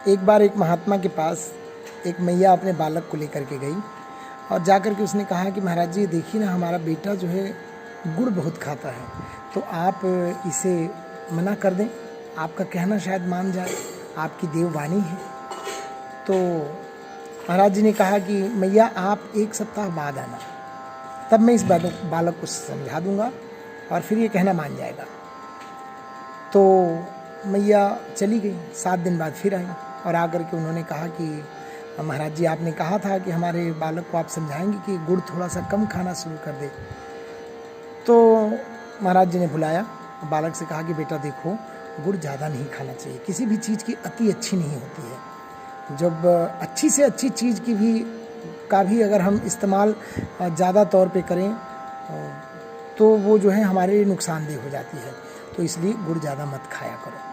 एक बार एक महात्मा के पास एक मैया अपने बालक को लेकर के गई और जाकर के उसने कहा कि महाराज जी देखिए ना, हमारा बेटा जो है गुड़ बहुत खाता है, तो आप इसे मना कर दें, आपका कहना शायद मान जाए, आपकी देववाणी है। तो महाराज जी ने कहा कि मैया आप 1 सप्ताह बाद आना, तब मैं इस बालक को समझा दूंगा और फिर ये कहना मान जाएगा। तो मैया चली गई, 7 दिन बाद फिर आई और आकर के उन्होंने कहा कि महाराज जी आपने कहा था कि हमारे बालक को आप समझाएंगे कि गुड़ थोड़ा सा कम खाना शुरू कर दे। तो महाराज जी ने बुलाया, बालक से कहा कि बेटा देखो, गुड़ ज़्यादा नहीं खाना चाहिए, किसी भी चीज़ की अति अच्छी नहीं होती है। जब अच्छी से अच्छी चीज़ का भी अगर हम इस्तेमाल ज़्यादा तौर पे करें तो वो जो है हमारे लिए नुकसानदेह हो जाती है, तो इसलिए गुड़ ज़्यादा मत खाया करो।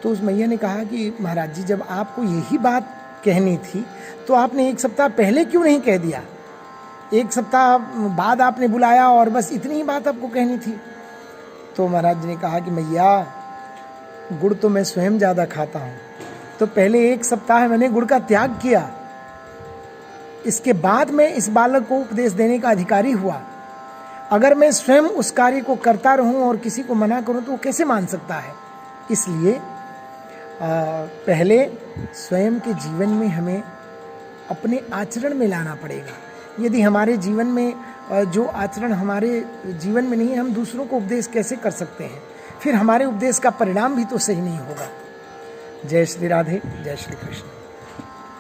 तो उस मैया ने कहा कि महाराज जी जब आपको यही बात कहनी थी तो आपने 1 सप्ताह पहले क्यों नहीं कह दिया? 1 सप्ताह बाद आपने बुलाया और बस इतनी ही बात आपको कहनी थी। तो महाराज जी ने कहा कि मैया गुड़ तो मैं स्वयं ज़्यादा खाता हूँ, तो पहले 1 सप्ताह मैंने गुड़ का त्याग किया, इसके बाद मैं इस बालक को उपदेश देने का अधिकारी हुआ। अगर मैं स्वयं उस कार्य को करता रहूं और किसी को मना करूं तो वो कैसे मान सकता है? इसलिए पहले स्वयं के जीवन में हमें अपने आचरण में लाना पड़ेगा। यदि हमारे जीवन में जो आचरण हमारे जीवन में नहीं है, हम दूसरों को उपदेश कैसे कर सकते हैं? फिर हमारे उपदेश का परिणाम भी तो सही नहीं होगा। जय श्री राधे, जय श्री कृष्ण।